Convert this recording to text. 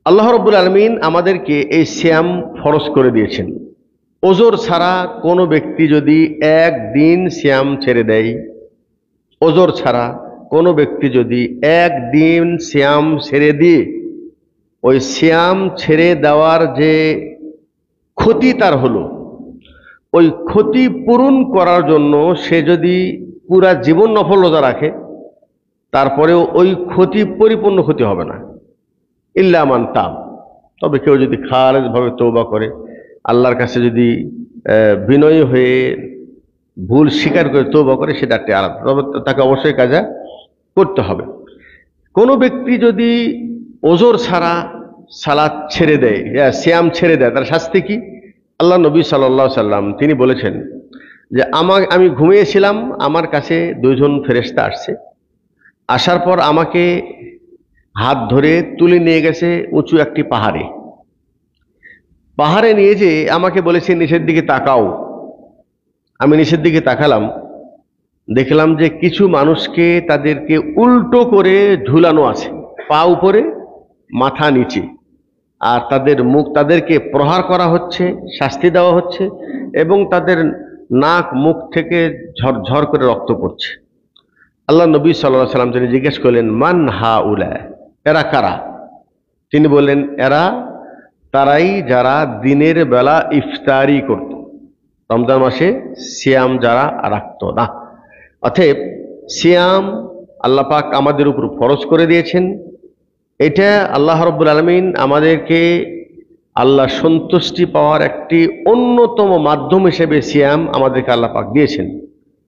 আল্লাহ রাব্বুল আলামিন আমাদেরকে এই সিয়াম ফরজ করে দিয়েছেন। ওজর ছাড়া কোনো ব্যক্তি যদি একদিন সিয়াম ছেড়ে দেয়, ওজর ছাড়া কোনো ব্যক্তি যদি একদিন সিয়াম ছেড়ে দিয়ে ওই সিয়াম ছেড়ে দেওয়ার যে ক্ষতি তার হলো, ওই ক্ষতি পূরণ করার জন্য সে যদি পুরা জীবন নফল রোজা রাখে, তারপরেও ওই ক্ষতি পরিপূর্ণ ক্ষতি হবে না, ইল্লা মান তাব। তবে কেউ যদি খালেসভাবে তওবা করে, আল্লাহর কাছে যদি বিনয়ী হয়ে ভুল স্বীকার করে তওবা করে, সেটা একটা আলাদা, তবে তাকে অবশ্যই কাজা করতে হবে। কোনো ব্যক্তি যদি ওজর ছাড়া সালাত ছেড়ে দেয়, সিয়াম ছেড়ে দেয়, তার শাস্তি কি? আল্লাহ নবী সাল্লাল্লাহু আলাইহি সাল্লাম তিনি বলেছেন যে আমি ঘুমিয়েছিলাম, আমার কাছে দুইজন ফেরেশতা আসছে, আসার পর আমাকে হাত ধরে তুলে নিয়ে গেছে উঁচু একটি পাহাড়ে নিয়ে যেয়ে আমাকে বলেছে নিচের দিকে তাকাও। আমি নিচের দিকে তাকালাম, দেখলাম যে কিছু মানুষকে তাদেরকে উল্টো করে ঝুলানো আছে, পা উপরে মাথা নিচে, আর তাদেরকে প্রহার করা হচ্ছে, শাস্তি দেওয়া হচ্ছে, এবং তাদের নাক মুখ থেকে ঝরঝর করে রক্ত পড়ছে। আল্লাহ নবী সাল্লাল্লাহু আলাইহি সাল্লাম তিনি জিজ্ঞেস করলেন, মান হাউলা, এরা কারা? তিনি বললেন, এরা তারাই যারা দিনের বেলা ইফতারি করত, রমজান মাসে সিয়াম যারা রাখত না। অতএব সিয়াম আল্লাহ পাক আমাদের উপর ফরজ করে দিয়েছেন। এটা আল্লাহ রাব্বুল আলামিন আমাদেরকে আল্লাহ সন্তুষ্টি পাওয়ার একটি অন্যতম মাধ্যম হিসেবে সিয়াম আমাদেরকে আল্লাহ পাক দিয়েছেন।